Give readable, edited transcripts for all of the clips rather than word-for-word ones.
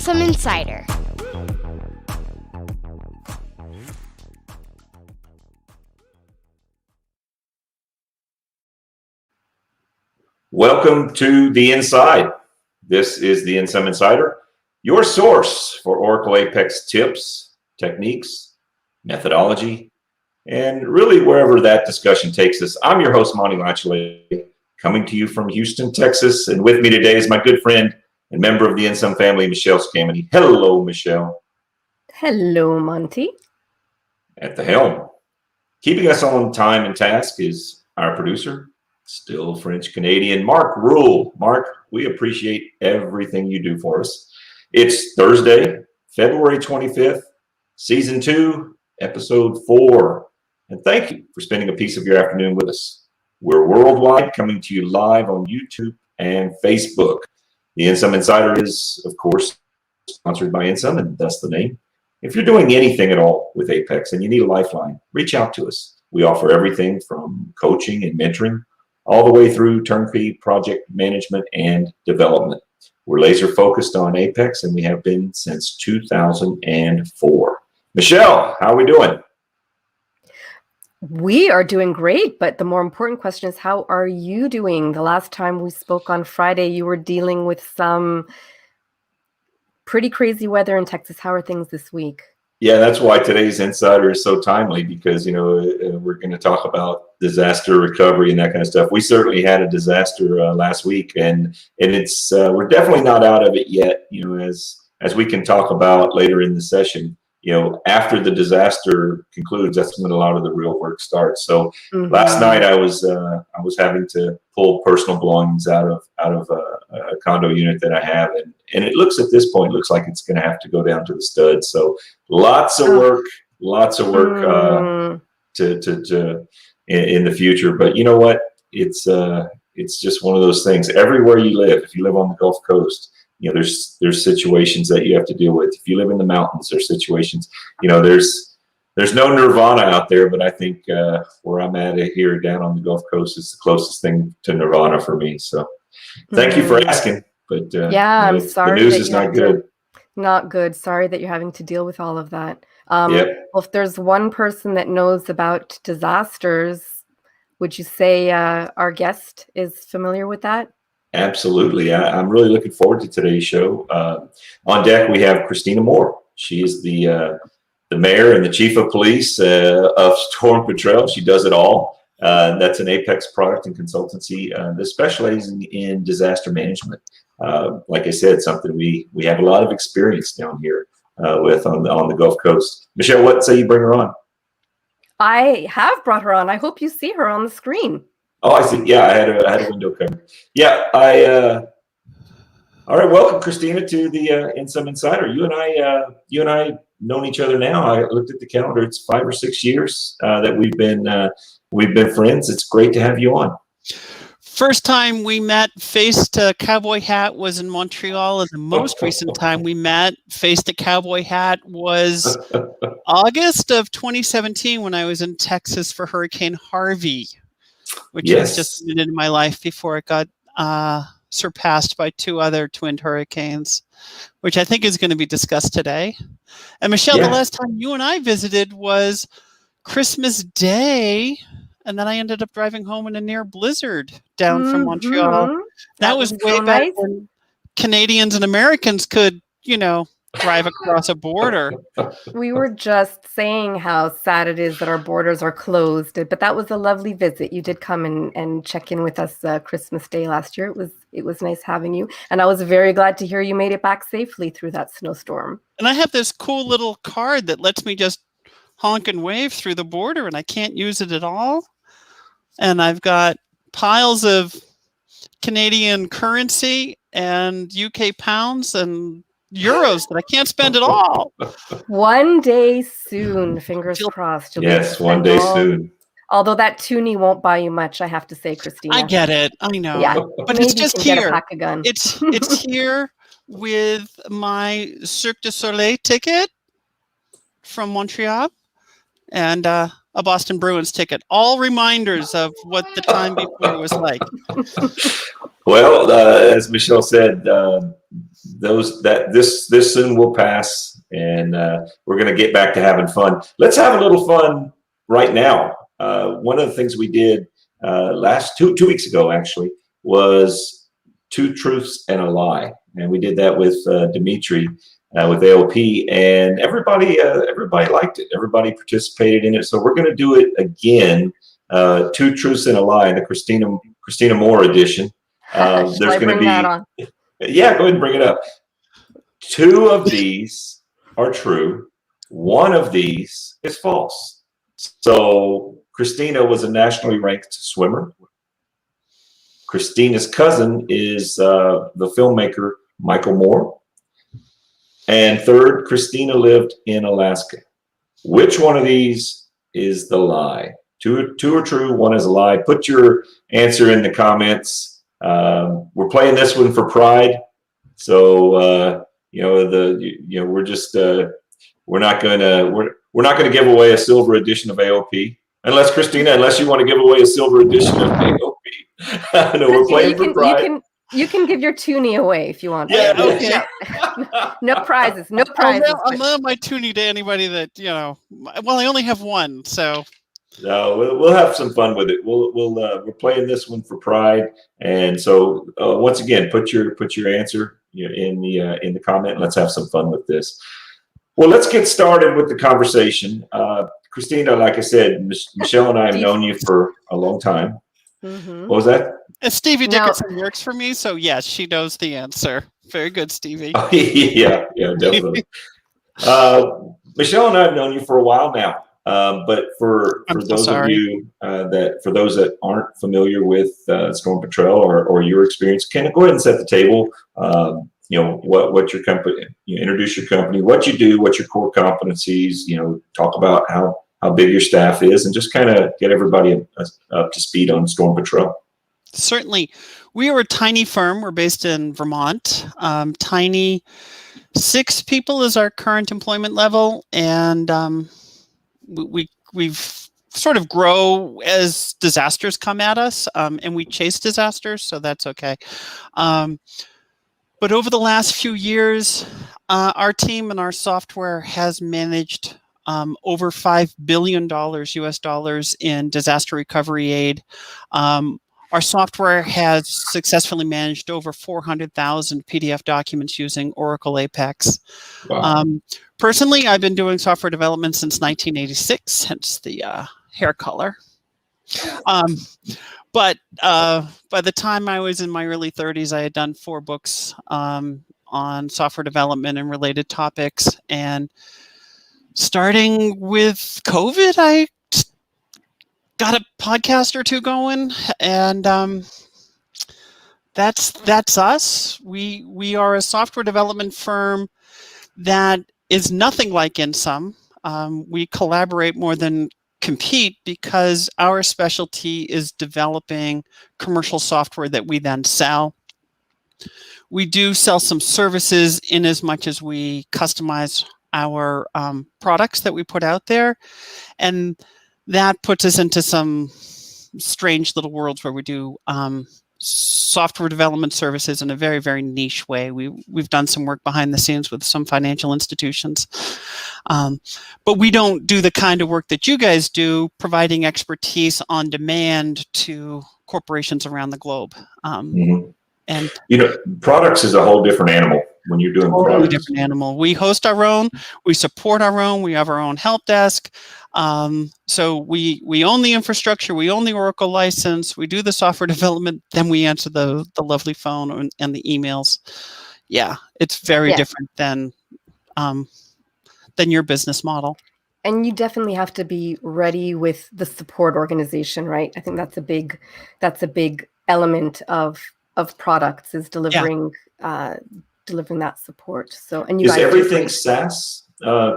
Insum Insider. Welcome to The Inside. This is the Insum Insider, your source for Oracle Apex tips, techniques, methodology, and really wherever that discussion takes us. I'm your host, Monty Lachele, coming to you from Houston, Texas. And with me today is my good friend and member of the Insum family, Michelle Scamity. Hello, Michelle. Hello, Monty. At the helm. Keeping us on time and task is our producer, still French-Canadian, Mark Rule. Mark, we appreciate everything you do for us. It's Thursday, February 25th, Season 2, Episode 4. And thank you for spending a piece of your afternoon with us. We're worldwide, coming to you live on YouTube and Facebook. The Insum Insider is, of course, sponsored by Insum, and thus the name. If you're doing anything at all with Apex and you need a lifeline, reach out to us. We offer everything from coaching and mentoring all the way through turnkey project management and development. We're laser focused on Apex, and we have been since 2004. Michelle, how are we doing? We are doing great, but the more important question is, how are you doing? The last time we spoke on Friday, you were dealing with some pretty crazy weather in Texas. How are things this week? Yeah, that's why today's Insider is so timely, because, we're going to talk about disaster recovery and that kind of stuff. We certainly had a disaster last week, and it's we're definitely not out of it yet. As we can talk about later in the session. After the disaster concludes, that's when a lot of the real work starts. So last night I was having to pull personal belongings out of a condo unit that I have, and it looks at this point like it's going to have to go down to the studs. So lots of work to in the future. But you know what? It's just one of those things. Everywhere you live, if you live on the Gulf Coast, there's situations that you have to deal with. If you live in the mountains, there's situations. There's no nirvana out there, but I think where I'm at here down on the Gulf Coast is the closest thing to nirvana for me. So thank you for asking. But I'm sorry. The news is not good. Not good. Sorry that you're having to deal with all of that. Yep. Well, if there's one person that knows about disasters, would you say our guest is familiar with that? Absolutely. I'm really looking forward to today's show. On deck, we have Christina Moore. She is the mayor and the chief of police of Storm Petrel. She does it all. That's an Apex product and consultancy that's specializing in disaster management. Like I said, something we have a lot of experience down here with on the Gulf Coast. Michelle, what say you bring her on? I have brought her on. I hope you see her on the screen. Oh, I see. Yeah, I had a window covered. Yeah, all right, welcome, Christina, to the Insum Insider. You and I known each other now. I looked at the calendar; it's 5 or 6 years that we've been friends. It's great to have you on. First time we met face to cowboy hat was in Montreal, and the most recent time we met face to cowboy hat was August of 2017 when I was in Texas for Hurricane Harvey, which was just a minute in my life before it got surpassed by 2 other twinned hurricanes, which I think is going to be discussed today. And Michelle, the last time you and I visited was Christmas Day, and then I ended up driving home in a near blizzard down from Montreal. That was way back when Canadians and Americans could, drive across a border. We were just saying how sad it is that our borders are closed, but that was a lovely visit. You did come and check in with us Christmas Day last year. It was nice having you, and I was very glad to hear you made it back safely through that snowstorm. And I have this cool little card that lets me just honk and wave through the border, and I can't use it at all. And I've got piles of Canadian currency and UK pounds and euros that I can't spend at all. One day soon, fingers crossed. Yes, one day soon. Although that toonie won't buy you much, I have to say, Christina. I get it. I know. Yeah, but it's just here. Get a pack of gun. It's here with my Cirque du Soleil ticket from Montreal. And a Boston Bruins ticket. All reminders of what the time before was like. Well, as Michelle said, this soon will pass, and we're going to get back to having fun. Let's have a little fun right now. One of the things we did last 2 weeks ago, actually, was 2 truths and a lie, and we did that with Dimitri with AOP, and everybody liked it. Everybody participated in it, so we're going to do it again. 2 truths and a lie, the Christina Moore edition. There's going to be, yeah, go ahead and bring it up. 2 of these are true. 1 of these is false. So Christina was a nationally ranked swimmer. Christina's cousin is the filmmaker Michael Moore. And 3rd, Christina lived in Alaska. Which one of these is the lie? 2 are true, 1 is a lie. Put your answer in the comments. We're playing this one for pride, so we're just we're not gonna give away a silver edition of AOP unless Christina, unless you want to give away a silver edition of AOP. No, we're playing for pride. You can give your toonie away if you want. Yeah, okay. No prizes. No prizes. I'll mail my toonie to anybody that, well, I only have 1, so. No, we'll have some fun with it. We're playing this one for pride, and so once again, put your answer in the comment. And let's have some fun with this. Well, let's get started with the conversation. Christina, like I said, Michelle and I have known you for a long time. Mm-hmm. What was that? Stevie Dickinson works for me, so yes, she knows the answer. Very good, Stevie. Oh, yeah, definitely. Michelle and I have known you for a while now. But for those of you for those that aren't familiar with Storm Petrel or your experience, can you go ahead and set the table? What your company, introduce your company, what you do, what's your core competencies, talk about how big your staff is, and just kind of get everybody up to speed on Storm Petrel. Certainly. We are a tiny firm. We're based in Vermont. Tiny, 6 people is our current employment level, and we've sort of grow as disasters come at us, and we chase disasters, so that's okay. But over the last few years, our team and our software has managed over $5 billion US dollars in disaster recovery aid. Our software has successfully managed over 400,000 PDF documents using Oracle Apex. Wow. Personally, I've been doing software development since 1986, hence the hair color. But by the time I was in my early 30s, I had done 4 books on software development and related topics. And starting with COVID, I got a podcast or 2 going, and that's us. We are a software development firm that is nothing like Insum. We collaborate more than compete because our specialty is developing commercial software that we then sell. We do sell some services in as much as we customize our products that we put out there, and that puts us into some strange little worlds where we do software development services in a very, very niche way. We've done some work behind the scenes with some financial institutions, but we don't do the kind of work that you guys do, providing expertise on demand to corporations around the globe. And products is a whole different animal when you're doing totally different animal. We host our own, we support our own, we have our own help desk. So we own the infrastructure, we own the Oracle license, we do the software development, then we answer the lovely phone and the emails. Yeah, it's very different than your business model. And you definitely have to be ready with the support organization, right? I think that's a big element of products is delivering delivering that support. So, and is everything SaaS?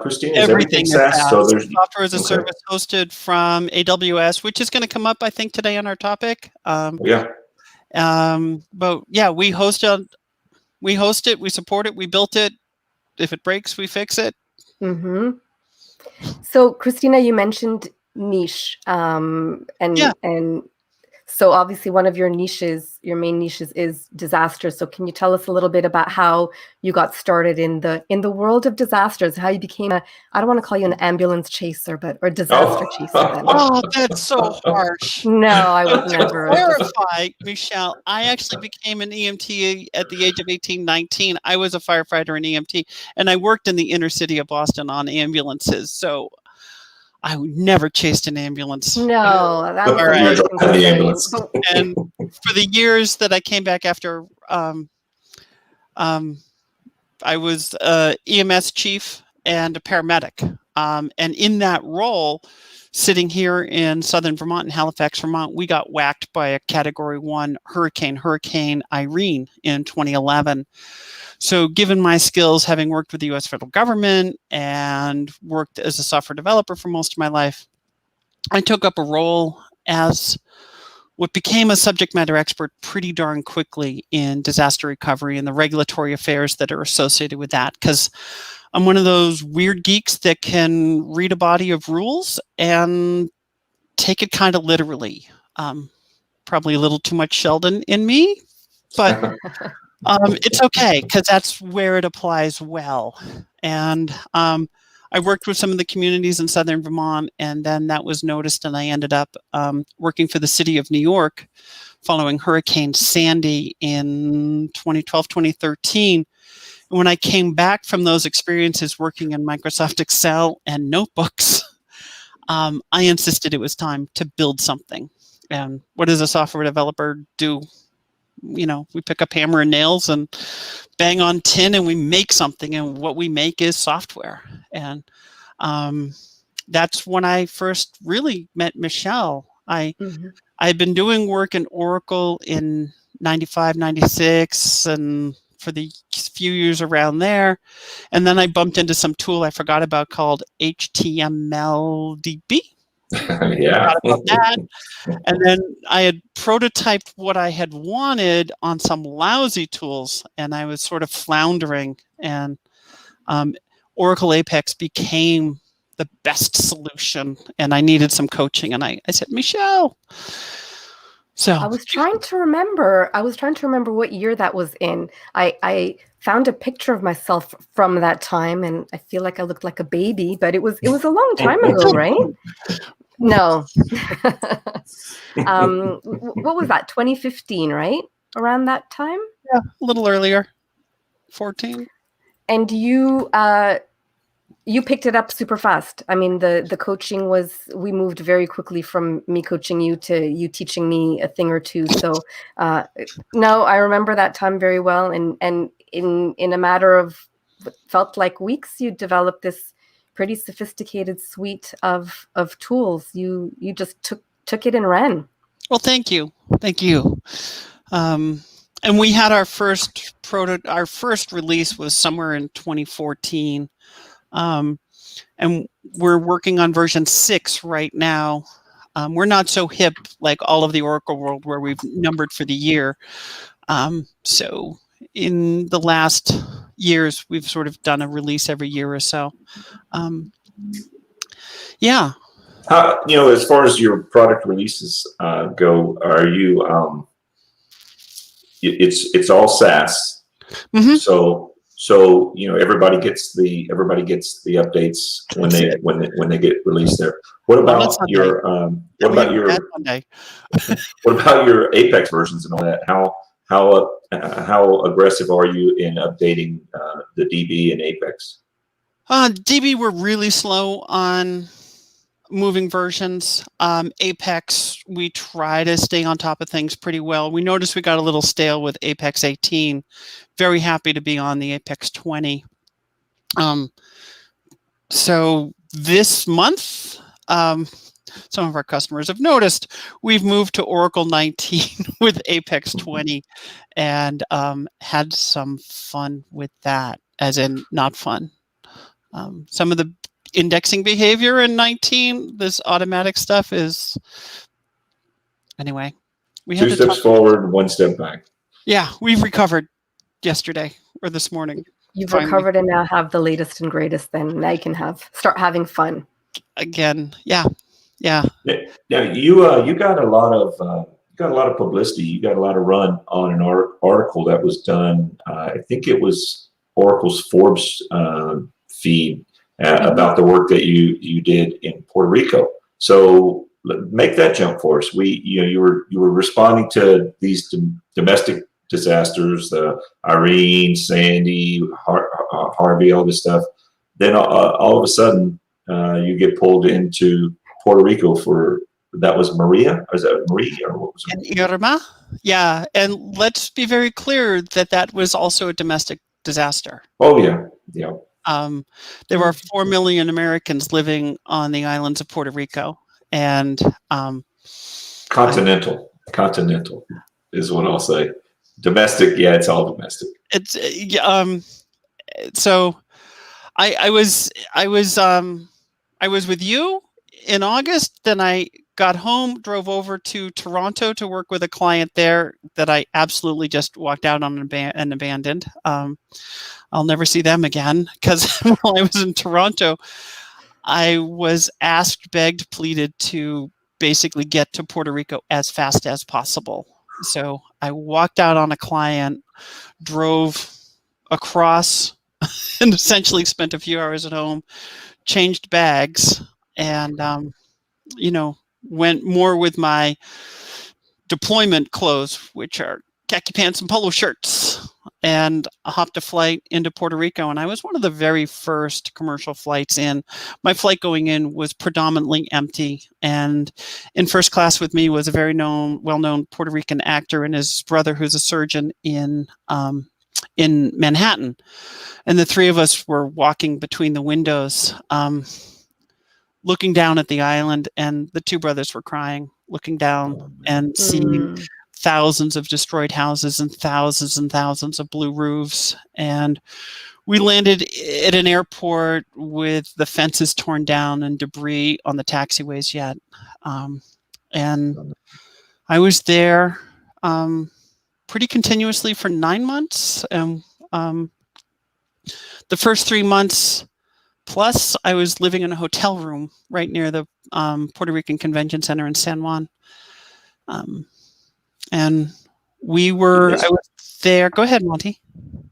Christine, is everything SaaS? So there's software as a service hosted from AWS, which is going to come up, I think, today on our topic. But yeah, we host it, we support it, we built it. If it breaks, we fix it. Mm-hmm. So, Christina, you mentioned niche, Yeah. and so obviously one of your niches, your main niches, is disasters. So can you tell us a little bit about how you got started in the world of disasters, how you became I don't want to call you an ambulance chaser, or disaster chaser then. Oh, that's so harsh. No, I would To never. clarify, Michelle, I actually became an EMT at the age of 18, 19. I was a firefighter and EMT, and I worked in the inner city of Boston on ambulances. So I never chased an ambulance. No, that was All the right. first thing to The say. ambulance. And for the years that I came back after, I was EMS chief and a paramedic. And in that role, sitting here in southern Vermont, in Halifax, Vermont, we got whacked by a Category 1 hurricane, Hurricane Irene, in 2011. So given my skills, having worked with the U.S. federal government and worked as a software developer for most of my life, I took up a role as what became a subject matter expert pretty darn quickly in disaster recovery and the regulatory affairs that are associated with that. Because I'm one of those weird geeks that can read a body of rules and take it kind of literally. Probably a little too much Sheldon in me, but it's okay because that's where it applies well. And I worked with some of the communities in southern Vermont, and then that was noticed, and I ended up working for the city of New York following Hurricane Sandy in 2012, 2013. And when I came back from those experiences working in Microsoft Excel and notebooks, I insisted it was time to build something. And what does a software developer do? You know, we pick up hammer and nails and bang on tin and we make something, and what we make is software. And that's when I first really met Michelle. I'd been doing work in Oracle in 95, 96, and for the few years around there. And then I bumped into some tool I forgot about called HTMLDB. Yeah. Forgot about that. And then I had prototyped what I had wanted on some lousy tools, and I was sort of floundering. And Oracle Apex became the best solution, and I needed some coaching. And I said, Michelle. So I was trying to remember what year that was in. I found a picture of myself from that time, and I feel like I looked like a baby, but it was a long time ago, right? No. What was that? 2015, right? Around that time? Yeah, a little earlier, 14. And you picked it up super fast. I mean, the coaching we moved very quickly from me coaching you to you teaching me a thing or two. So no, I remember that time very well. And in a matter of what felt like weeks, you developed this pretty sophisticated suite of tools. You just took it and ran. Well, thank you. And we had our first release was somewhere in 2014. And we're working on version 6 right now. We're not so hip like all of the Oracle world where we've numbered for the year. So in the last years, we've sort of done a release every year or so. Yeah. As far as your product releases go, are you? It's all SaaS. Mm-hmm. So everybody gets the updates when they get released there. What about your what about your Apex versions and all that? How aggressive are you in updating the DB and Apex? DB, we're really slow on moving versions. Apex, we try to stay on top of things pretty well. We noticed we got a little stale with Apex 18. Very happy to be on the Apex 20. So this month, some of our customers have noticed we've moved to Oracle 19 with Apex 20 and had some fun with that, as in not fun. Some of the indexing behavior in 19, this automatic stuff is, anyway. We had 2 steps forward, 1 step back. Yeah, we've recovered yesterday or this morning. You've recovered and now have the latest and greatest. Then now you can start having fun again. Yeah. Yeah. Now you got a lot of publicity. You got a lot of run on an article that was done. I think it was Oracle's Forbes feed about the work that you did in Puerto Rico. So make that jump for us. You were responding to these domestic disasters, the Irene, Sandy, Harvey, all this stuff. Then all of a sudden you get pulled into Puerto Rico that was Maria, or is that Maria, or what was it? Irma? Yeah, and let's be very clear that was also a domestic disaster. Oh yeah, yeah. There are 4 million Americans living on the islands of Puerto Rico, and continental is what I'll say. Domestic, yeah, it's all domestic. It's so I was with you in August. Then I got home, drove over to Toronto to work with a client there that I absolutely just walked out on and abandoned. I'll never see them again because while I was in Toronto, I was asked, begged, pleaded to basically get to Puerto Rico as fast as possible. So I walked out on a client, drove across, and essentially spent a few hours at home, changed bags, and went more with my deployment clothes, which are khaki pants and polo shirts, and hopped a flight into Puerto Rico. And I was one of the very first commercial flights in. My flight going in was predominantly empty. And in first class with me was a very well-known Puerto Rican actor and his brother, who's a surgeon in Manhattan. And the three of us were walking between the windows, looking down at the island, and the two brothers were crying, looking down and seeing thousands of destroyed houses and thousands of blue roofs. And we landed at an airport with the fences torn down and debris on the taxiways yet. And I was there pretty continuously for 9 months. And the first 3 months plus, I was living in a hotel room right near the Puerto Rican Convention Center in San Juan. And I was there. Go ahead, Monty.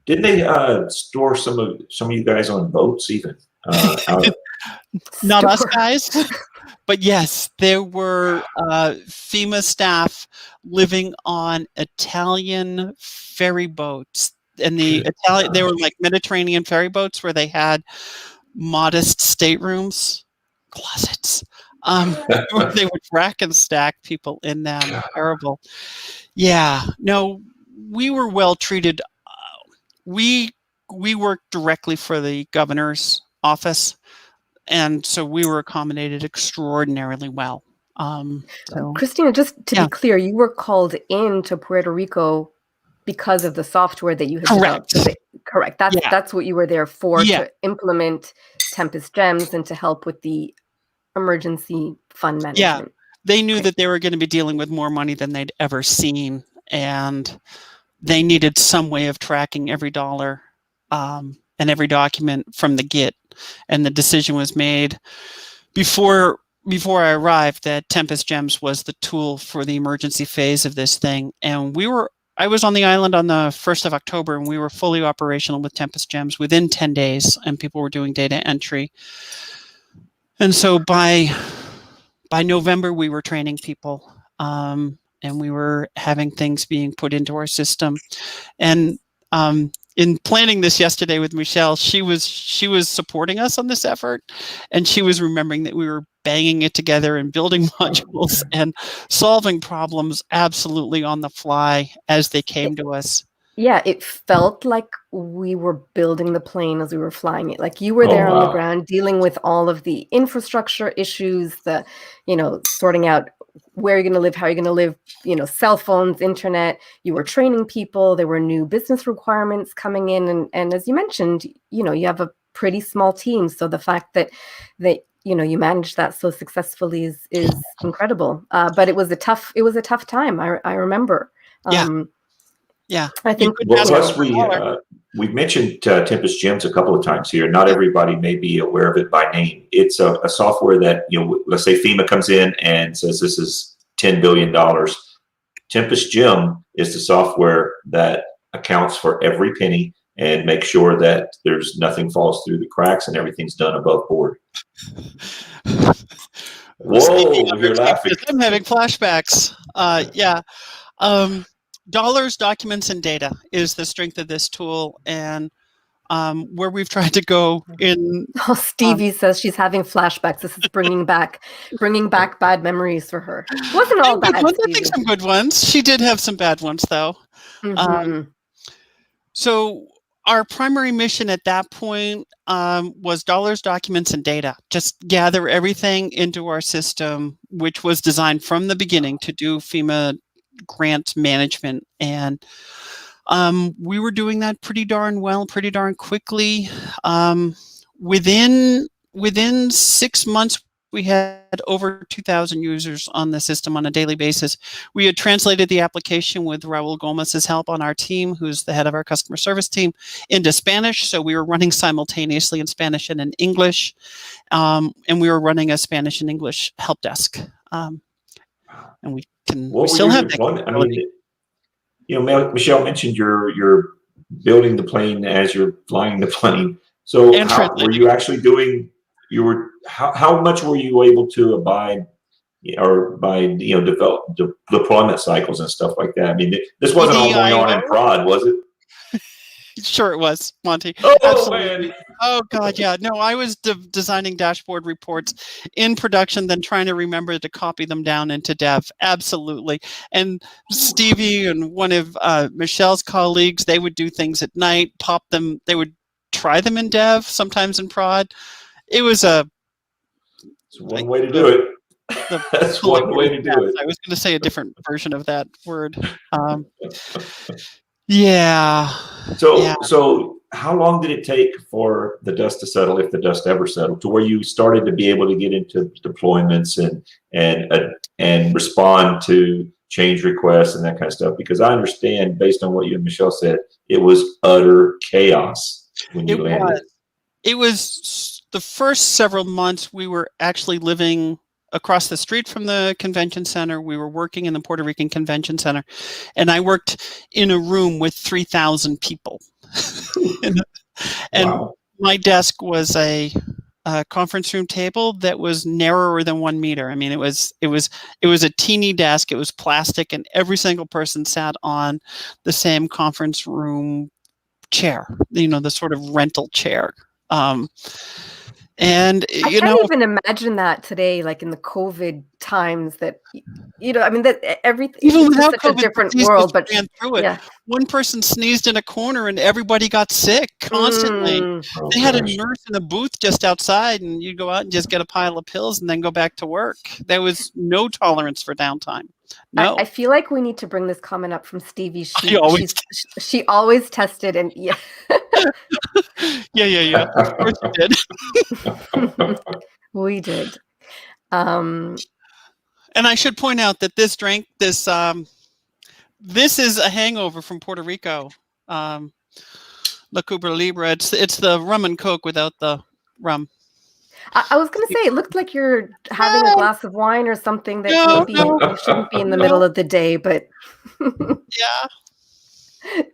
Didn't they store some of you guys on boats even? Not us guys, but yes, there were FEMA staff living on Italian ferry boats, and they were like Mediterranean ferry boats where they had modest staterooms, closets. They would rack and stack people in them. Terrible. Yeah. No, we were well treated. We worked directly for the governor's office, and so we were accommodated extraordinarily well. Christina, just to be clear, you were called into Puerto Rico because of the software that you had developed. Correct. That's what you were there for, to implement Tempest GEMS and to help with the emergency fund management. Yeah, they knew that they were going to be dealing with more money than they'd ever seen, and they needed some way of tracking every dollar and every document from the get. And the decision was made before I arrived that Tempest GEMS was the tool for the emergency phase of this thing. And I was on the island on the 1st of October, and we were fully operational with Tempest GEMS within 10 days, and people were doing data entry. And so by November, we were training people, and we were having things being put into our system. And in planning this yesterday with Michelle, she was supporting us on this effort, and she was remembering that we were banging it together and building modules and solving problems absolutely on the fly as they came to us. Yeah, it felt like we were building the plane as we were flying it. Like you were there on the ground dealing with all of the infrastructure issues, sorting out where you're going to live, how you're going to live, cell phones, internet. You were training people. There were new business requirements coming in. And as you mentioned, you have a pretty small team. So the fact that you managed that so successfully is incredible. But it was a tough time. I remember. Yeah. I think we've mentioned Tempest GEMS a couple of times here. Not everybody may be aware of it by name. It's a software that, let's say FEMA comes in and says this is $10 billion. Tempest GEM is the software that accounts for every penny and makes sure that there's nothing falls through the cracks and everything's done above board. Whoa, you're laughing. I'm having flashbacks. Yeah. Dollars, documents, and data is the strength of this tool, and where we've tried to go in. Oh, Stevie says she's having flashbacks. This is bringing back bad memories for her. Wasn't all bad. I think some good ones. She did have some bad ones, though. So our primary mission at that point was dollars, documents, and data. Just gather everything into our system, which was designed from the beginning to do FEMA grant management. And we were doing that pretty darn well, pretty darn quickly. Within 6 months, we had over 2,000 users on the system on a daily basis. We had translated the application with Raul Gomez's help on our team, who's the head of our customer service team, into Spanish. So we were running simultaneously in Spanish and in English. And we were running a Spanish and English help desk. And we still have that. I mean, Michelle mentioned you're building the plane as you're flying the plane. So how were you actually doing? How much were you able to abide or by develop deployment cycles and stuff like that? I mean, this wasn't all going on in prod, was it? Sure it was, Monty. Oh, absolutely. Man. Oh God, yeah. No, I was designing dashboard reports in production, then trying to remember to copy them down into dev. Absolutely. And Stevie and one of Michelle's colleagues, they would do things at night, pop them. They would try them in dev, sometimes in prod. It was it's one way to do it. That's one way to do it. I was going to say a different version of that word. Yeah. So how long did it take for the dust to settle, if the dust ever settled, to where you started to be able to get into deployments and respond to change requests and that kind of stuff? Because I understand, based on what you and Michelle said, it was utter chaos when you landed. It was the first several months we were actually living across the street from the convention center. We were working in the Puerto Rican Convention Center, and I worked in a room with 3,000 people. and Wow. My desk was a conference room table that was narrower than 1 meter. I mean, it was a teeny desk. It was plastic, and every single person sat on the same conference room chair, the sort of rental chair. And I can't even imagine that today, like in the COVID times, that that everything, even without such COVID, a different world. But yeah, one person sneezed in a corner and everybody got sick constantly. They had a nurse in a booth just outside, and you go out and just get a pile of pills and then go back to work. There was no tolerance for downtime. No, I feel like we need to bring this comment up from Stevie. She always tested, and yeah. yeah. Of course we did. We did. And I should point out that this drink, this is a hangover from Puerto Rico. La Cuba Libre. It's the rum and Coke without the rum. I was going to say, it looked like you're having a glass of wine or something that maybe you shouldn't be in the middle of the day, but yeah.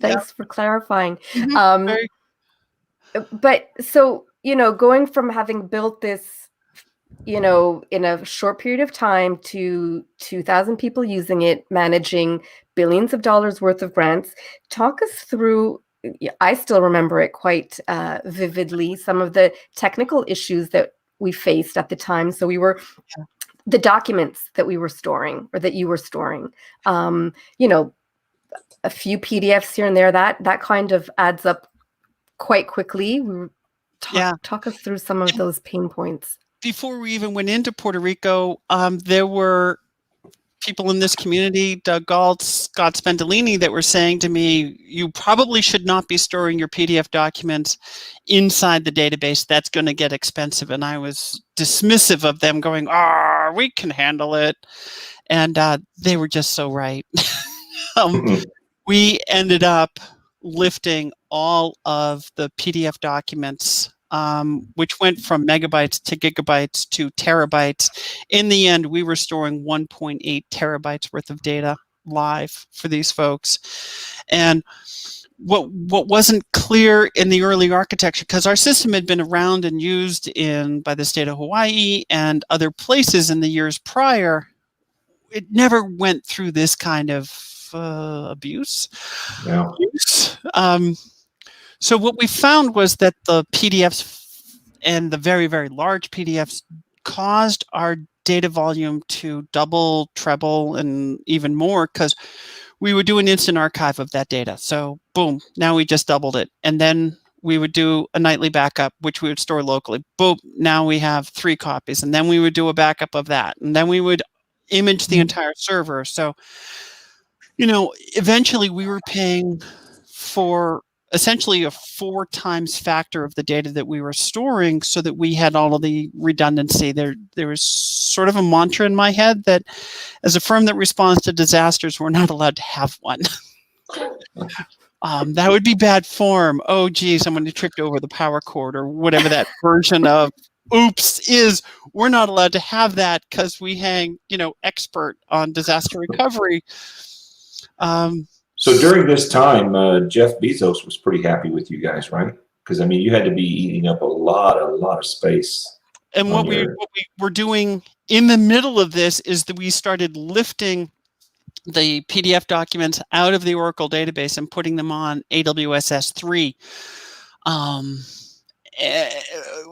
Thanks for clarifying. But so, going from having built this, in a short period of time to 2,000 people using it, managing billions of dollars worth of grants, talk us through, I still remember it quite vividly, some of the technical issues that we faced at the time. So we were, the documents that we were storing, or that you were storing, a few PDFs here and there, that kind of adds up quite quickly. Talk us through some of those pain points. Before we even went into Puerto Rico, there were people in this community, Doug Galt, Scott Spendolini, that were saying to me, you probably should not be storing your PDF documents inside the database. That's going to get expensive. And I was dismissive of them, going, we can handle it. And they were just so right. We ended up lifting all of the PDF documents, which went from megabytes to gigabytes to terabytes. In the end, we were storing 1.8 terabytes worth of data live for these folks. And what wasn't clear in the early architecture, because our system had been around and used by the state of Hawaii and other places in the years prior, it never went through this kind of abuse. Yeah. So what we found was that the PDFs and the very, very large PDFs caused our data volume to double, treble, and even more, because we would do an instant archive of that data. So boom, now we just doubled it. And then we would do a nightly backup, which we would store locally. Boom, now we have 3 copies. And then we would do a backup of that. And then we would image the entire server. So, eventually we were paying for essentially a 4 times factor of the data that we were storing, so that we had all of the redundancy. There was sort of a mantra in my head that as a firm that responds to disasters, we're not allowed to have one. That would be bad form. Oh, gee, someone tripped over the power cord, or whatever that version of oops is. We're not allowed to have that because we hang, expert on disaster recovery. So during this time, Jeff Bezos was pretty happy with you guys, right? Because you had to be eating up a lot of space. And what we were doing in the middle of this is that we started lifting the PDF documents out of the Oracle database and putting them on AWS S3.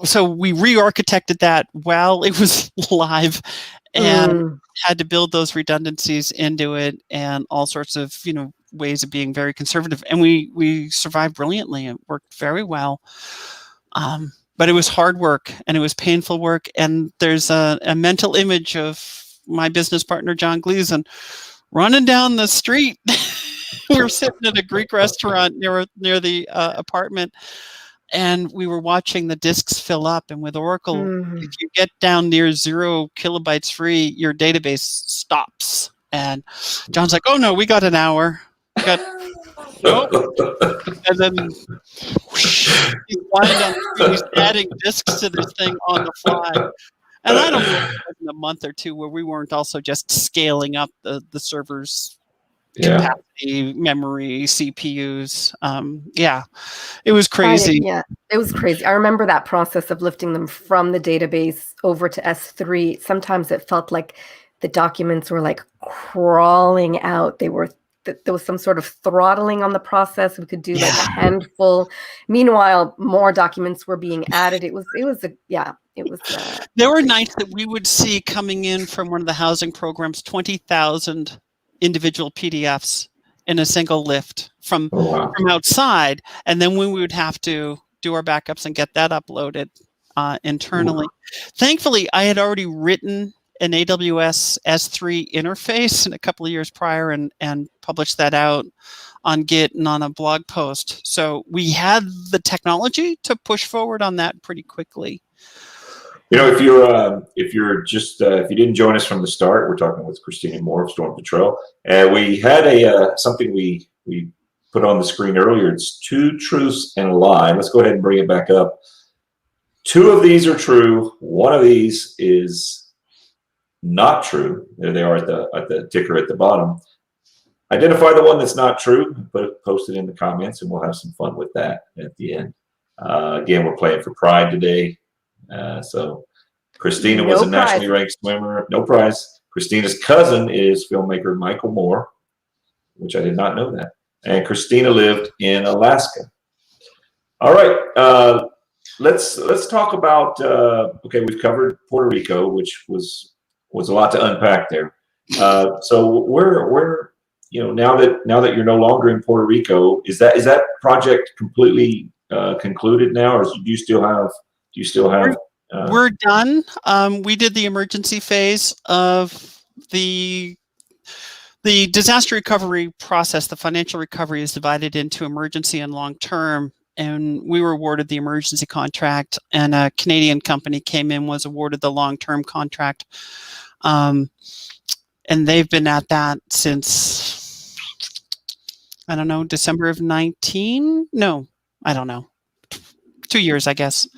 So we re-architected that while it was live, and had to build those redundancies into it, and all sorts of ways of being very conservative. And we survived brilliantly. It worked very well. But it was hard work, and it was painful work. And there's a mental image of my business partner, John Gleason, running down the street. We were sitting at a Greek restaurant near the apartment, and we were watching the disks fill up. And with Oracle, if you get down near 0 kilobytes free, your database stops. And John's like, "Oh no, we got an hour." Nope. And then whoosh, he's flying down the street, he's adding disks to this thing on the fly. And I don't know if it was in a month or two where we weren't also just scaling up the server's capacity, memory, CPUs. It was crazy. It was crazy. I remember that process of lifting them from the database over to S3. Sometimes it felt like the documents were like crawling out. There was some sort of throttling on the process. We could do like a handful. Meanwhile, more documents were being added. There were nights that we would see coming in from one of the housing programs, 20,000 individual PDFs in a single lift from outside. And then we would have to do our backups and get that uploaded internally. Thankfully, I had already written an AWS S3 interface in a couple of years prior and published that out on Git and on a blog post. So we had the technology to push forward on that pretty quickly. If you didn't join us from the start, we're talking with Christina Moore of Storm Petrel. We had something we put on the screen earlier. It's 2 truths and a lie. Let's go ahead and bring it back up. 2 of these are true. 1 of these is not true. There they are at the ticker at the bottom. Identify the one that's not true. Post it in the comments, and we'll have some fun with that at the end. Again, we're playing for pride today. So Christina was a nationally ranked swimmer. No prize. Christina's cousin is filmmaker Michael Moore, which I did not know that. And Christina lived in Alaska. All right. Let's talk about. We've covered Puerto Rico, which was a lot to unpack there. So we're now that you're no longer in Puerto Rico, is that project completely concluded now, or do you still have? We're done. We did the emergency phase of the disaster recovery process. The financial recovery is divided into emergency and long-term. And we were awarded the emergency contract, and a Canadian company came in, was awarded the long-term contract. And they've been at that since I don't know, December of 19? No, I don't know. 2 years, I guess.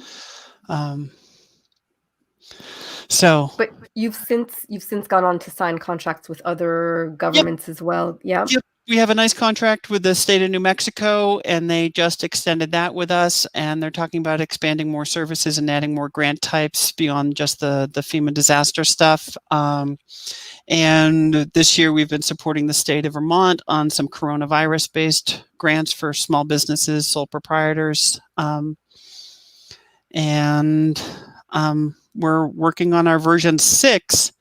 So, But you've since gone on to sign contracts with other yep, governments as well. Yeah. yep. We have a nice contract with the state of New Mexico, and they just extended that with us. And they're talking about expanding more services and adding more grant types beyond just the FEMA disaster stuff. And this year, we've been supporting the state of Vermont on some coronavirus-based grants for small businesses, sole proprietors. And we're working on our version 6.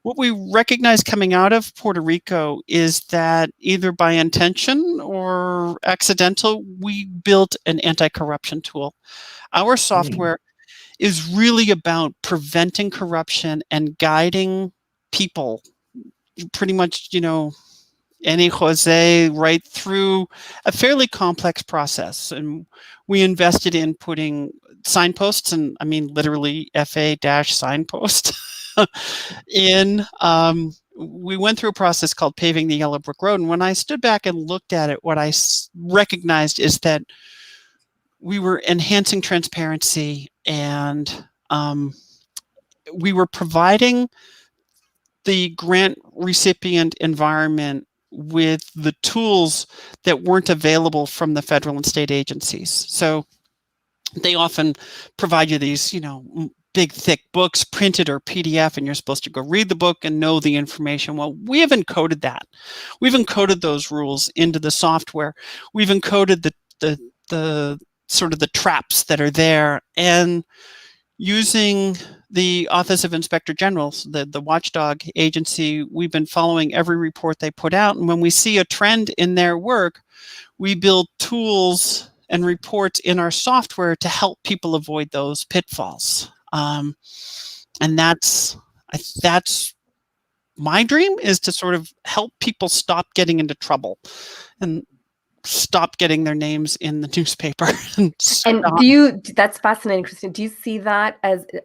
What we recognize coming out of Puerto Rico is that either by intention or accidental, we built an anti-corruption tool. Our software is really about preventing corruption and guiding people, pretty much, any Jose, right through a fairly complex process. And we invested in putting signposts, and I mean literally FA-signpost in. We went through a process called paving the Yellow Brick Road. And when I stood back and looked at it, what I recognized is that we were enhancing transparency, and we were providing the grant recipient environment with the tools that weren't available from the federal and state agencies. So they often provide you these, big, thick books, printed or PDF, and you're supposed to go read the book and know the information. Well, we have encoded that. We've encoded those rules into the software. We've encoded the sort of the traps that are there, and using the Office of Inspector General, the watchdog agency, we've been following every report they put out. And when we see a trend in their work, we build tools and reports in our software to help people avoid those pitfalls. And that's my dream, is to sort of help people stop getting into trouble and stop getting their names in the newspaper. And that's fascinating, Christina. Do you see that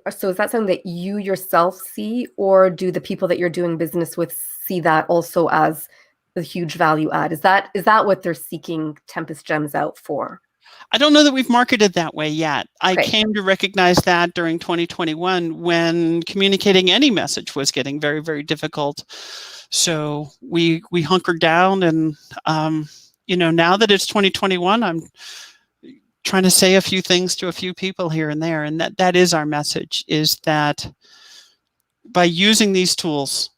so is that something that you yourself see, or do the people that you're doing business with see that also as a huge value add? Is that what they're seeking Tempest GEMS out for? I don't know that we've marketed that way yet. I came to recognize that during 2021 when communicating any message was getting very, very difficult. So we hunkered down, and now that it's 2021, I'm trying to say a few things to a few people here and there. And that is our message, is that by using these tools,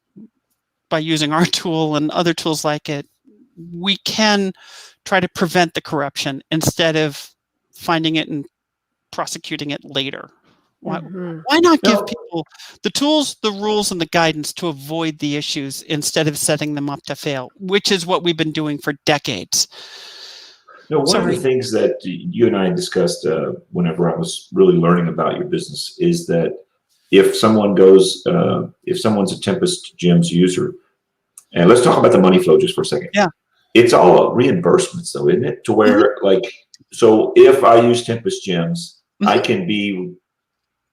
by using our tool and other tools like it, we can try to prevent the corruption instead of finding it and prosecuting it later. Why not give people the tools, the rules, and the guidance to avoid the issues instead of setting them up to fail, which is what we've been doing for decades. No, one of the things that you and I discussed whenever I was really learning about your business is that if someone if someone's a Tempest GEMS user, and let's talk about the money flow just for a second. Yeah. It's all reimbursements though, isn't it? To where so if I use Tempest GEMS, I can be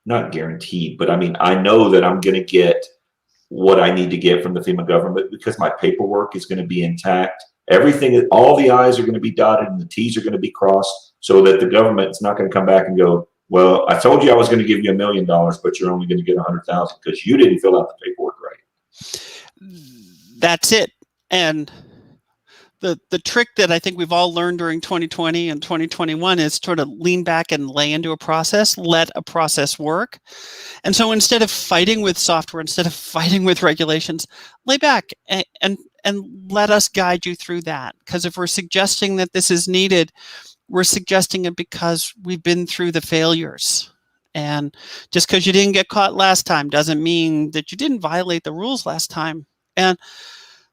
not guaranteed, but I mean, I know that I'm going to get what I need to get from the FEMA government because my paperwork is going to be intact. Everything, all the I's are going to be dotted and the T's are going to be crossed, so that the government's not going to come back and go, well, I told you I was going to give you $1 million, but you're only going to get 100,000 because you didn't fill out the paperwork right. That's it. And the trick that I think we've all learned during 2020 and 2021 is sort of lean back and lay into a process, let a process work. And so instead of fighting with software, instead of fighting with regulations, lay back and let us guide you through that. Because if we're suggesting that this is needed, we're suggesting it because we've been through the failures. And just because you didn't get caught last time doesn't mean that you didn't violate the rules last time. And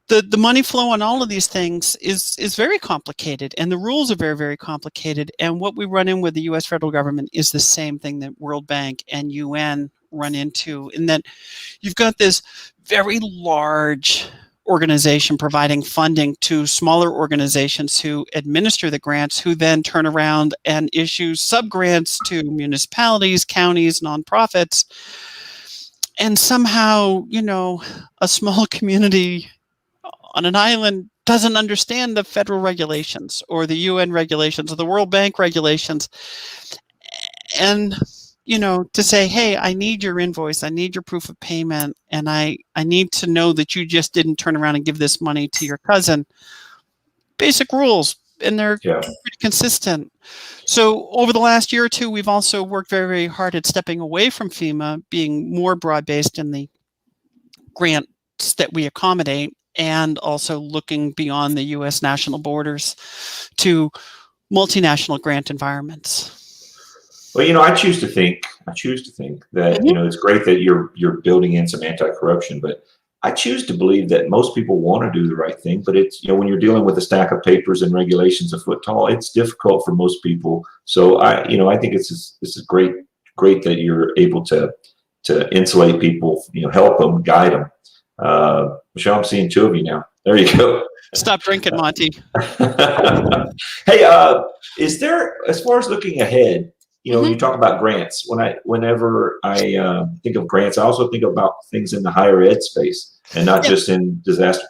the money flow on all of these things is very complicated, and the rules are very, very complicated. And what we run in with the U.S. federal government is the same thing that World Bank and UN run into, in that you've got this very large organization providing funding to smaller organizations who administer the grants, who then turn around and issue sub-grants to municipalities, counties, nonprofits. And somehow, a small community on an island doesn't understand the federal regulations or the UN regulations or the World Bank regulations. And, to say, hey, I need your invoice, I need your proof of payment, and I need to know that you just didn't turn around and give this money to your cousin. Basic rules, and they're pretty consistent. So over the last year or two, we've also worked very, very hard at stepping away from FEMA, being more broad-based in the grants that we accommodate, and also looking beyond the U.S. national borders to multinational grant environments. Well, I choose to think that, it's great that you're building in some anti-corruption, but I choose to believe that most people want to do the right thing, but it's, when you're dealing with a stack of papers and regulations a foot tall, it's difficult for most people. So I think this is great that you're able to insulate people, help them, guide them. Michelle, I'm seeing two of you now. There you go. Stop drinking, Monty. Hey, is there, as far as looking ahead, you talk about grants. Whenever I think of grants, I also think about things in the higher ed space and not just in disaster.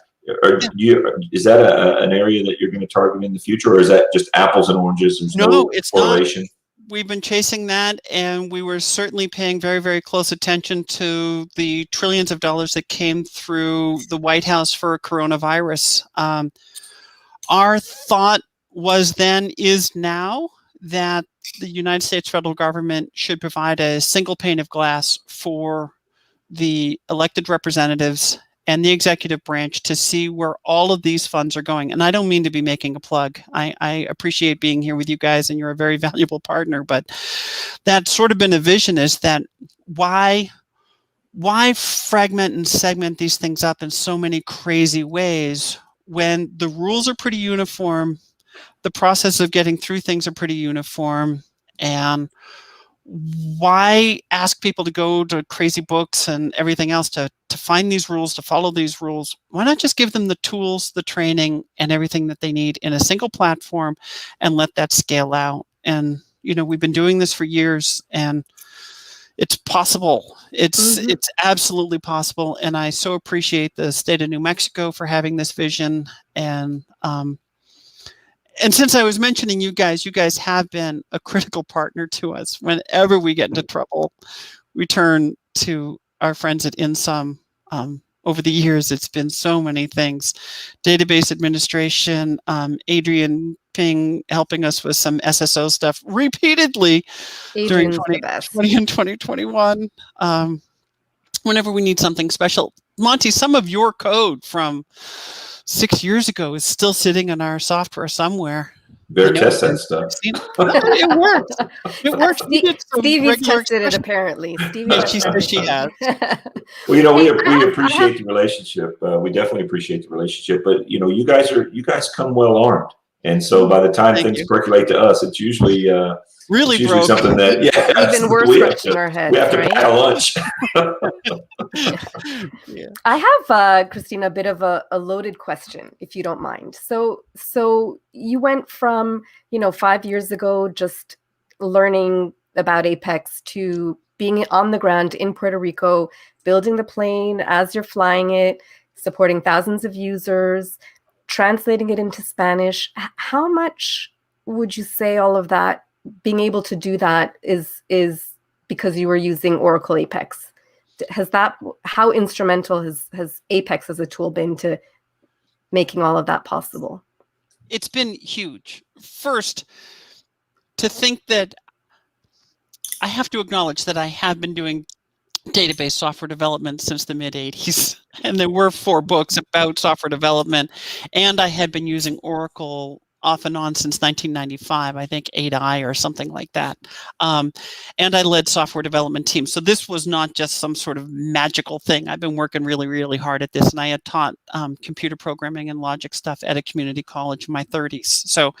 Is that an area that you're going to target in the future, or is that just apples and oranges? There's no it's correlation. Not. We've been chasing that, and we were certainly paying very, very close attention to the trillions of dollars that came through the White House for coronavirus. Our thought was then, is now, that the United States federal government should provide a single pane of glass for the elected representatives and the executive branch to see where all of these funds are going. And I don't mean to be making a plug. I appreciate being here with you guys, and you're a very valuable partner, but that's sort of been a vision, is that why fragment and segment these things up in so many crazy ways when the rules are pretty uniform, the process of getting through things are pretty uniform, and why ask people to go to crazy books and everything else to find these rules, to follow these rules? Why not just give them the tools, the training, and everything that they need in a single platform and let that scale out? And, we've been doing this for years, and it's possible. It's absolutely possible. And I so appreciate the state of New Mexico for having this vision. And since I was mentioning you guys have been a critical partner to us. Whenever we get into trouble, we turn to our friends at Insum. Over the years, it's been so many things. Database administration, Adrian Ping helping us with some SSO stuff repeatedly during 2020 and 2021. Whenever we need something special. Monty, some of your code from 6 years ago is still sitting in our software somewhere. Better test that stuff. It works. It works. Stevie's tested it, apparently. She says she has. Well, we appreciate the relationship. We definitely appreciate the relationship. But you guys come well armed, and so by the time things percolate to us, it's usually something that even worse scratching our heads. We have to pack a lunch. I have, Christina, a bit of a loaded question, if you don't mind. So you went from 5 years ago just learning about Apex to being on the ground in Puerto Rico, building the plane as you're flying it, supporting thousands of users, translating it into Spanish. How much would you say all of that, being able to do that, is because you were using Oracle Apex? How instrumental has Apex as a tool been to making all of that possible? It's been huge. First, to think that I have to acknowledge that I have been doing database software development since the mid-'80s, and there were 4 books about software development, and I had been using Oracle off and on since 1995, I think 8i or something like that. And I led software development teams. So this was not just some sort of magical thing. I've been working really, really hard at this, and I had taught computer programming and logic stuff at a community college in my 30s. So,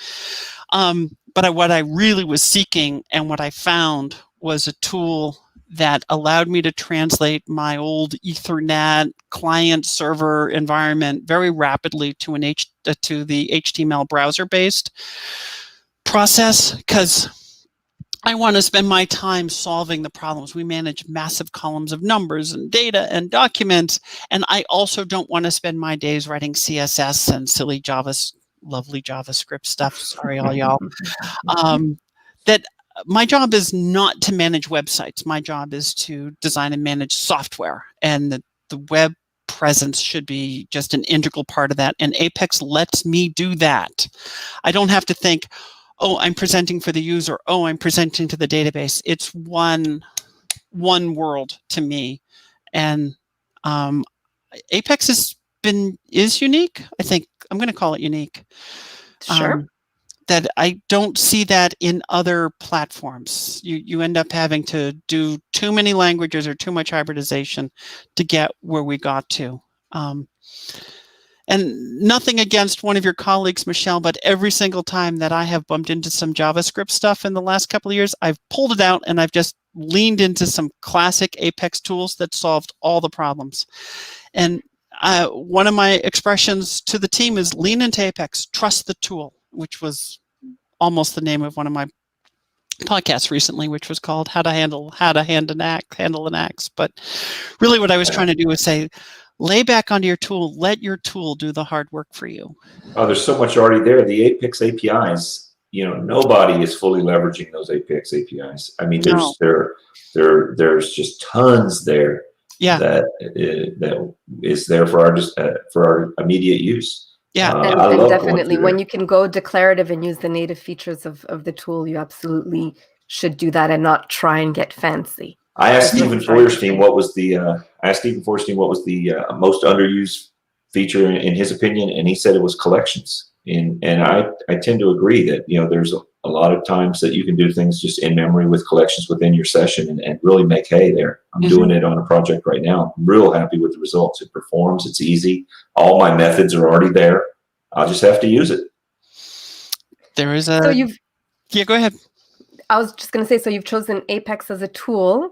but what I really was seeking and what I found was a tool that allowed me to translate my old Ethernet client server environment very rapidly to the HTML browser-based process. Because I want to spend my time solving the problems. We manage massive columns of numbers and data and documents. And I also don't want to spend my days writing CSS and silly lovely JavaScript stuff. Sorry, all y'all. That my job is not to manage websites. My job is to design and manage software. And the web presence should be just an integral part of that. And Apex lets me do that. I don't have to think, oh, I'm presenting for the user. Oh, I'm presenting to the database. It's one world to me. And Apex is unique. I think I'm going to call it unique. Sure. That I don't see that in other platforms. You end up having to do too many languages or too much hybridization to get where we got to. And nothing against one of your colleagues, Michelle, but every single time that I have bumped into some JavaScript stuff in the last couple of years, I've pulled it out and I've just leaned into some classic Apex tools that solved all the problems. And one of my expressions to the team is lean into Apex, trust the tool, which was almost the name of one of my podcasts recently, which was called How to Handle an Axe. But really what I was trying to do was say, lay back onto your tool, let your tool do the hard work for you. Oh, there's so much already there. The Apex APIs, nobody is fully leveraging those Apex APIs. I mean, there's just tons there. Yeah. That is there for our immediate use. Yeah, and definitely when you can go declarative and use the native features of the tool, you absolutely should do that and not try and get fancy. I asked Stephen Feuerstein what was the most underused feature in his opinion, and he said it was collections. And I tend to agree that there's a lot of times that you can do things just in memory with collections within your session and really make hay there. I'm doing it on a project right now. I'm real happy with the results. It performs. It's easy. All my methods are already there. I'll just have to use it. There is a. Yeah, go ahead. I was just going to say, so you've chosen Apex as a tool.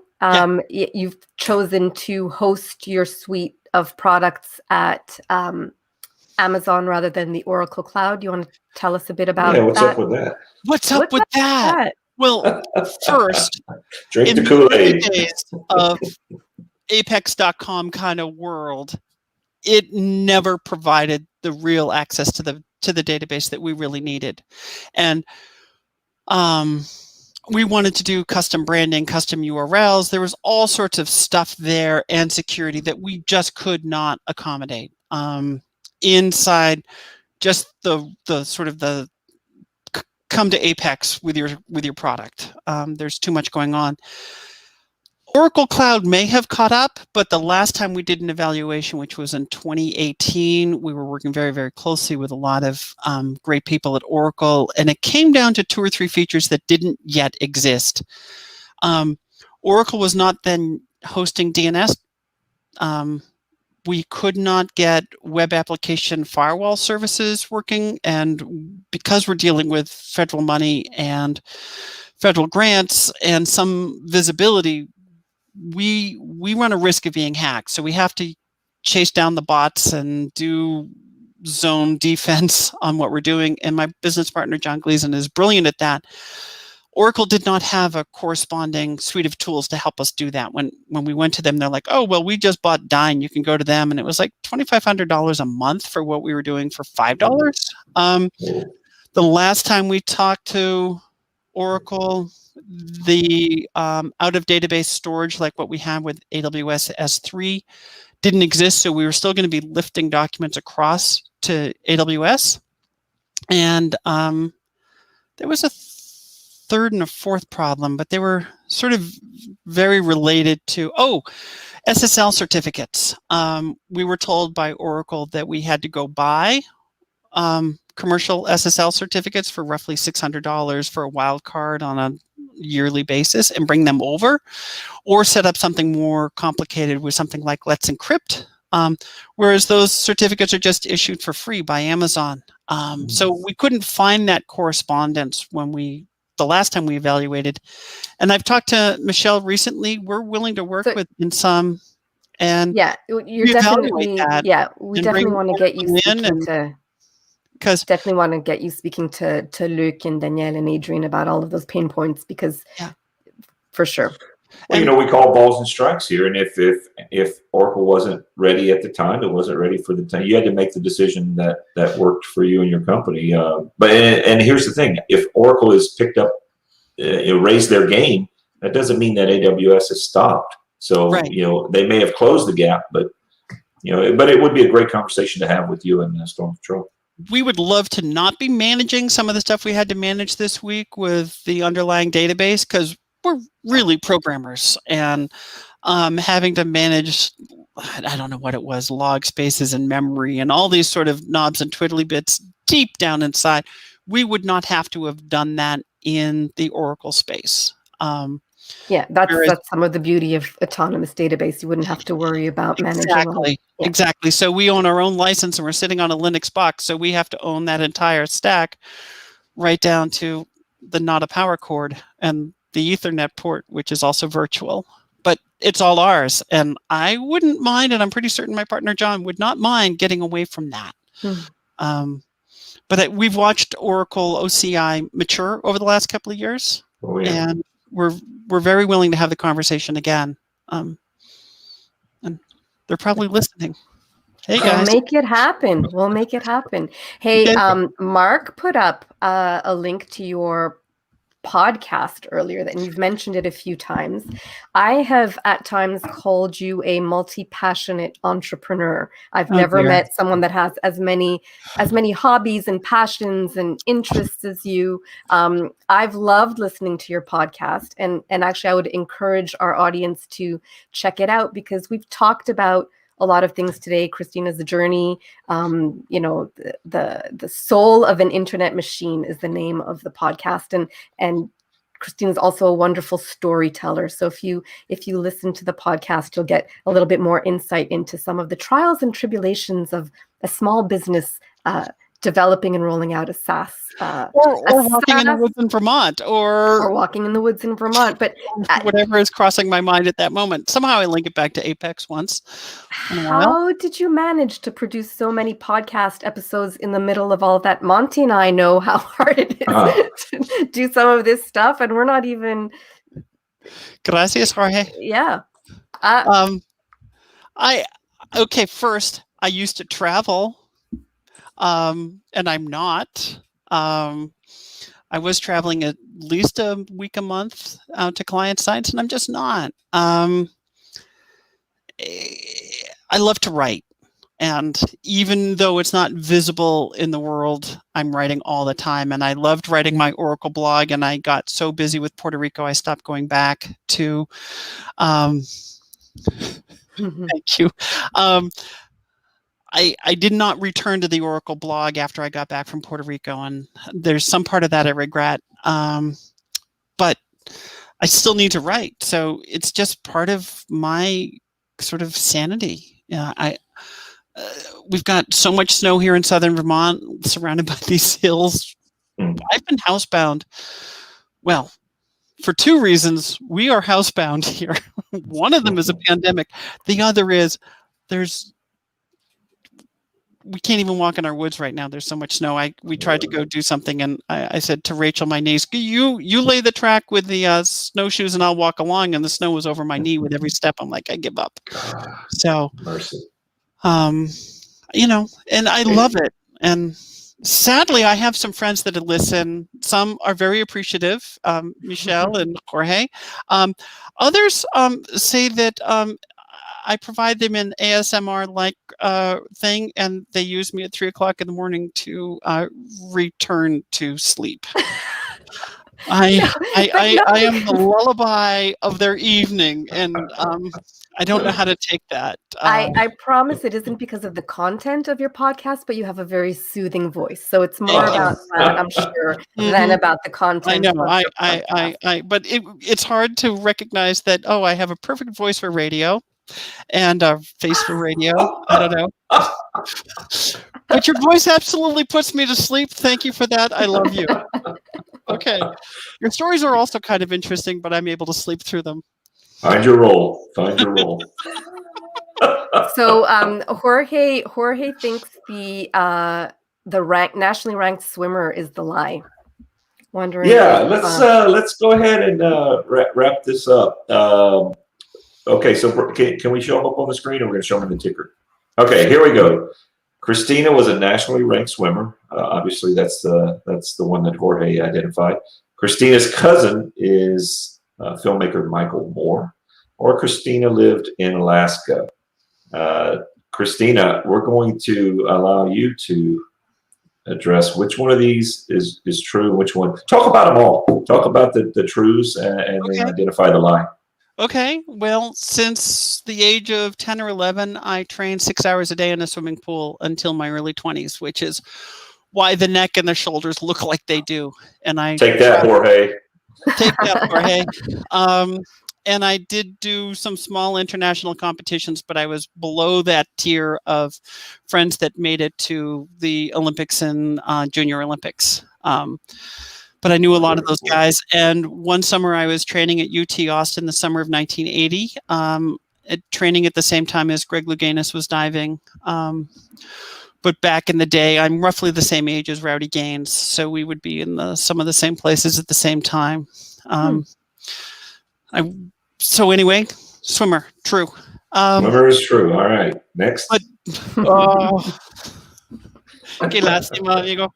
You've chosen to host your suite of products at Amazon rather than the Oracle Cloud. Do you want to tell us a bit about what's up with that? What's up with that? Well, first, drink the Kool-Aid. Days of Apex.com kind of world, it never provided the real access to the database that we really needed, and we wanted to do custom branding, custom URLs. There was all sorts of stuff there and security that we just could not accommodate inside just the sort of the come to Apex with your product. There's too much going on. Oracle Cloud may have caught up, but the last time we did an evaluation, which was in 2018, we were working very, very closely with a lot of great people at Oracle, and it came down to 2 or 3 features that didn't yet exist. Oracle was not then hosting DNS. We could not get web application firewall services working, and because we're dealing with federal money and federal grants and some visibility, we run a risk of being hacked. So we have to chase down the bots and do zone defense on what we're doing. And my business partner, John Gleason, is brilliant at that. Oracle did not have a corresponding suite of tools to help us do that. When we went to them, they're like, oh, well, we just bought Dyn. You can go to them. And it was like $2,500 a month for what we were doing for $5. The last time we talked to Oracle, the out-of-database storage, like what we have with AWS S3, didn't exist. So we were still going to be lifting documents across to AWS. And there was a third and a fourth problem, but they were sort of very related to, SSL certificates. We were told by Oracle that we had to go buy commercial SSL certificates for roughly $600 for a wildcard on a yearly basis and bring them over, or set up something more complicated with something like Let's Encrypt, whereas those certificates are just issued for free by Amazon. So we couldn't find that correspondence the last time we evaluated. And I've talked to Michelle recently. We're willing to work with Insum, and you're definitely, we definitely want to get you speaking to. because definitely want to get you speaking to Luc and Danielle and Adrian about all of those pain points, because for sure. Well, we call balls and strikes here, and if Oracle wasn't ready at the time, it wasn't ready for the time. You had to make the decision that worked for you and your company. But here's the thing: if Oracle has picked up, raised their game, that doesn't mean that AWS has stopped. So they may have closed the gap, but but it would be a great conversation to have with you and Storm Petrel. We would love to not be managing some of the stuff we had to manage this week with the underlying database, because we're really programmers, and having to manage, I don't know what it was, log spaces and memory and all these sort of knobs and twiddly bits deep down inside. We would not have to have done that in the Oracle space. That's some of the beauty of autonomous database. You wouldn't have to worry about managing. Exactly. So we own our own license, and we're sitting on a Linux box, so we have to own that entire stack, right down to the NATA power cord and the Ethernet port, which is also virtual. But it's all ours, and I wouldn't mind, and I'm pretty certain my partner John would not mind getting away from that. But we've watched Oracle OCI mature over the last couple of years, and we're very willing to have the conversation again. And they're probably listening. Hey guys, we'll make it happen. Hey, Mark put up a link to your podcast earlier, and you've mentioned it a few times. I have at times called you a multi-passionate entrepreneur. I've never met someone that has as many hobbies and passions and interests as you. I've loved listening to your podcast, and actually I would encourage our audience to check it out, because we've talked about a lot of things today. Christina's journey, the soul of an internet machine is the name of the podcast, and Christina's also a wonderful storyteller. So if you listen to the podcast, you'll get a little bit more insight into some of the trials and tribulations of a small business developing and rolling out a SaaS. Or walking in the woods in Vermont. Or walking in the woods in Vermont. But whatever is crossing my mind at that moment. Somehow I link it back to Apex once in a while. How did you manage to produce so many podcast episodes in the middle of all of that? Monty and I know how hard it is to do some of this stuff, and we're not even... Gracias, Jorge. Yeah. First, I used to travel. And I'm not. I was traveling at least a week a month out to client sites, and I'm just not. I love to write, and even though it's not visible in the world, I'm writing all the time. And I loved writing my Oracle blog, and I got so busy with Puerto Rico, I stopped going back to. Thank you. I did not return to the Oracle blog after I got back from Puerto Rico, and there's some part of that I regret. But I still need to write, so it's just part of my sort of sanity. We've got so much snow here in southern Vermont, surrounded by these hills. I've been housebound. Well, for two reasons, we are housebound here. One of them is a pandemic. The other is we can't even walk in our woods right now. There's so much snow. We tried to go do something, and I said to Rachel, my niece, you lay the track with the snowshoes, and I'll walk along. And the snow was over my knee with every step. I'm like, I give up. So, mercy. And I love it. And sadly, I have some friends that listen. Some are very appreciative, Michelle and Jorge. Others say that I provide them an ASMR-like thing, and they use me at 3:00 in the morning to return to sleep. I am the lullaby of their evening, and I don't know how to take that. I promise it isn't because of the content of your podcast, but you have a very soothing voice. So it's more about that, I'm sure, than about the content. I know. But it's hard to recognize that. Oh, I have a perfect voice for radio. And a face for radio. I don't know. But your voice absolutely puts me to sleep. Thank you for that. I love you. Okay. Your stories are also kind of interesting, but I'm able to sleep through them. Find your role. So Jorge thinks the nationally ranked swimmer is the lie. Wondering. Yeah, let's go ahead and wrap this up. Okay, so can we show them up on the screen, or we're going to show them the ticker? Okay, here we go. Christina was a nationally ranked swimmer. Obviously, that's the one that Jorge identified. Christina's cousin is filmmaker Michael Moore, or Christina lived in Alaska. Christina, we're going to allow you to address which one of these is true, which one. Talk about them all. Talk about the truths and Okay. then identify the lie. Okay, well, since the age of 10 or 11, I trained 6 hours a day in a swimming pool until my early 20s, which is why the neck and the shoulders look like they do. And I Take that, Jorge. Take that, Jorge. And I did do some small international competitions, but I was below that tier of friends that made it to the Olympics and Junior Olympics. But I knew a lot of those guys. And one summer I was training at UT Austin, the summer of 1980, training at the same time as Greg Louganis was diving. But back in the day, I'm roughly the same age as Rowdy Gaines, so we would be in some of the same places at the same time. So anyway, swimmer, true. Swimmer is true. All right, next. But, qué lástima, amigo.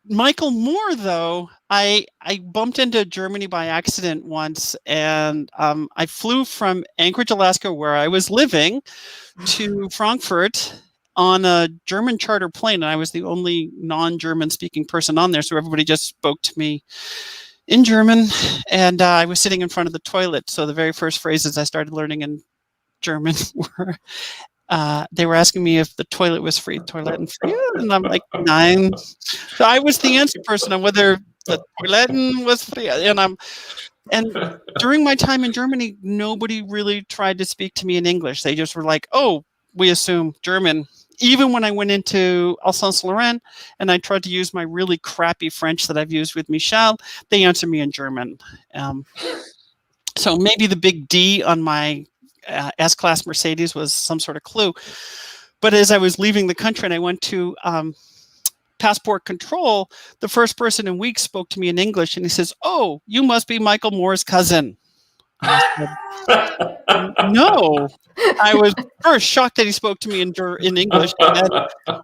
Michael Moore, though, I bumped into Germany by accident once, and I flew from Anchorage, Alaska, where I was living, to Frankfurt on a German charter plane, and I was the only non-German speaking person on there, so everybody just spoke to me in German, and I was sitting in front of the toilet, so the very first phrases I started learning in German were, they were asking me if the toilet was free, Toiletten free, and I'm like, nein. So I was the answer person on whether the Toiletten was free, and during my time in Germany, nobody really tried to speak to me in English. They just were like, oh, we assume German. Even when I went into Alsace-Lorraine and I tried to use my really crappy French that I've used with Michel, they answered me in German. So maybe the big D on my S-Class Mercedes was some sort of clue. But as I was leaving the country and I went to passport control, the first person in weeks spoke to me in English, and he says, "Oh, you must be Michael Moore's cousin." I said, no. I was first shocked that he spoke to me in English. And then,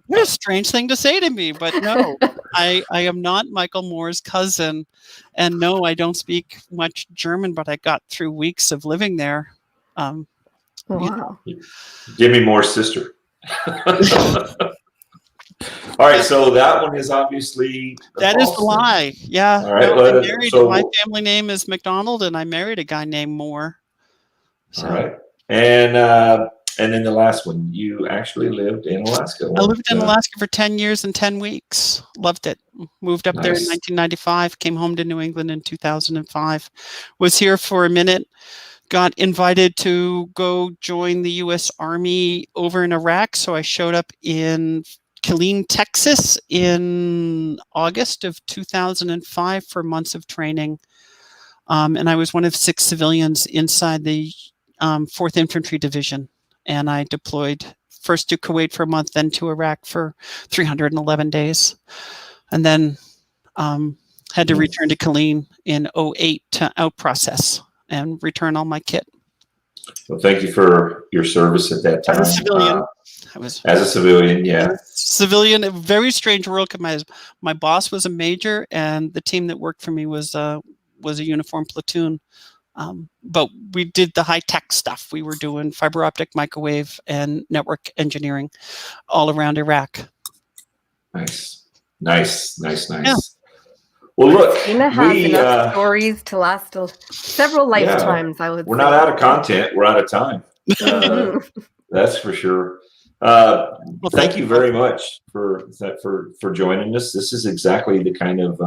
what a strange thing to say to me. But no, I am not Michael Moore's cousin. And no, I don't speak much German, but I got through weeks of living there. Wow. Jimmy Moore's sister. All right, so that one is obviously that is the lie. Yeah. All right, no, my family name is McDonald, and I married a guy named Moore. So. All right, and then the last one, you actually lived in Alaska. I lived in Alaska for 10 years and 10 weeks. Loved it. Moved up there in 1995. Came home to New England in 2005. Was here for a minute. Got invited to go join the U.S. Army over in Iraq, so I showed up in Killeen, Texas in August of 2005 for months of training. And I was one of 6 civilians inside the 4th Infantry Division. And I deployed first to Kuwait for a month, then to Iraq for 311 days. And then had to return to Killeen in 2008 to out-process and return all my kit. Well, thank you for your service at that time. As a civilian. As a civilian, yeah. Civilian, a very strange world. My boss was a major, and the team that worked for me was a uniformed platoon. But we did the high-tech stuff. We were doing fiber optic, microwave, and network engineering all around Iraq. Nice. Yeah. Well, look, Christina has enough stories to last several lifetimes. I would. We're not out of content. We're out of time. That's for sure. Thank you very much for joining us. This is exactly the kind of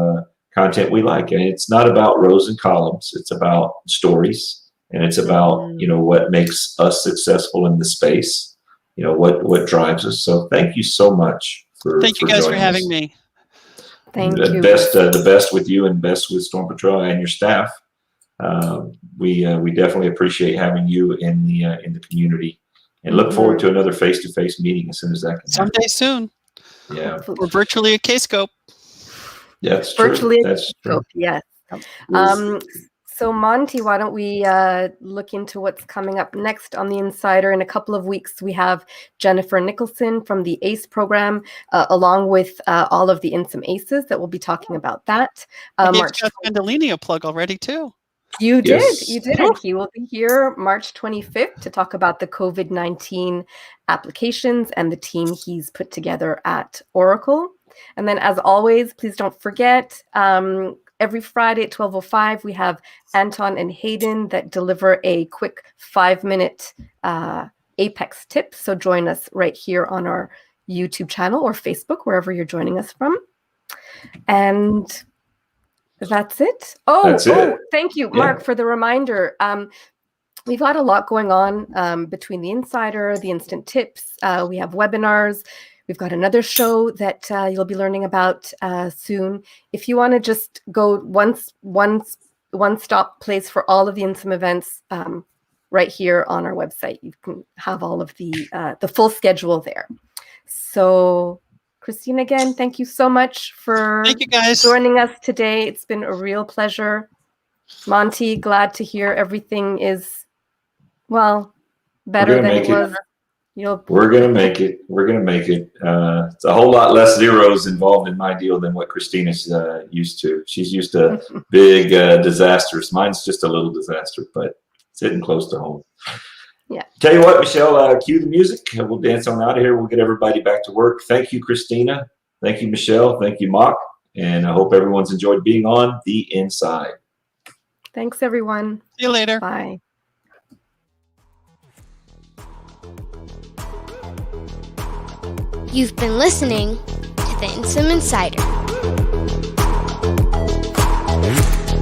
content we like, and it's not about rows and columns. It's about stories, and it's about what makes us successful in the space. What drives us. So thank you so much for. Thank you guys for having me. Thank you. The best with you and best with Storm Petrel and your staff. We definitely appreciate having you in the community. And look forward to another face-to-face meeting as soon as that can happen. Someday soon. Yeah. Or virtually a K-scope. That's true. Virtually, That's true. yes. So Monty, why don't we look into what's coming up next on the Insider? In a couple of weeks, we have Jennifer Nicholson from the ACE program, along with all of the Insum ACEs that will be talking about that. I gave March Jeff Gandolini a plug already too. You Yes. did. And he will be here March 25th to talk about the COVID-19 applications and the team he's put together at Oracle. And then, as always, please don't forget, every Friday at 12:05, we have Anton and Hayden that deliver a quick 5-minute Apex tip. So join us right here on our YouTube channel or Facebook, wherever you're joining us from. And that's it. That's it. Thank you, Mark, for the reminder. We've got a lot going on between the Insider, the Instant Tips. We have webinars. We've got another show that you'll be learning about soon. If you want to just go one-stop place for all of the Insum events, right here on our website, you can have all of the full schedule there. So, Christina, again, thank you so much for joining us today. It's been a real pleasure. Monty, glad to hear everything is, well, better than it was. We're going to make it. We're going to make it. It's a whole lot less zeros involved in my deal than what Christina's used to. She's used to big disasters. Mine's just a little disaster, but it's hitting close to home. Yeah. Tell you what, Michelle, cue the music. We'll dance on out of here. We'll get everybody back to work. Thank you, Christina. Thank you, Michelle. Thank you, Mark. And I hope everyone's enjoyed being on The Inside. Thanks, everyone. See you later. Bye. You've been listening to the Insum Insider.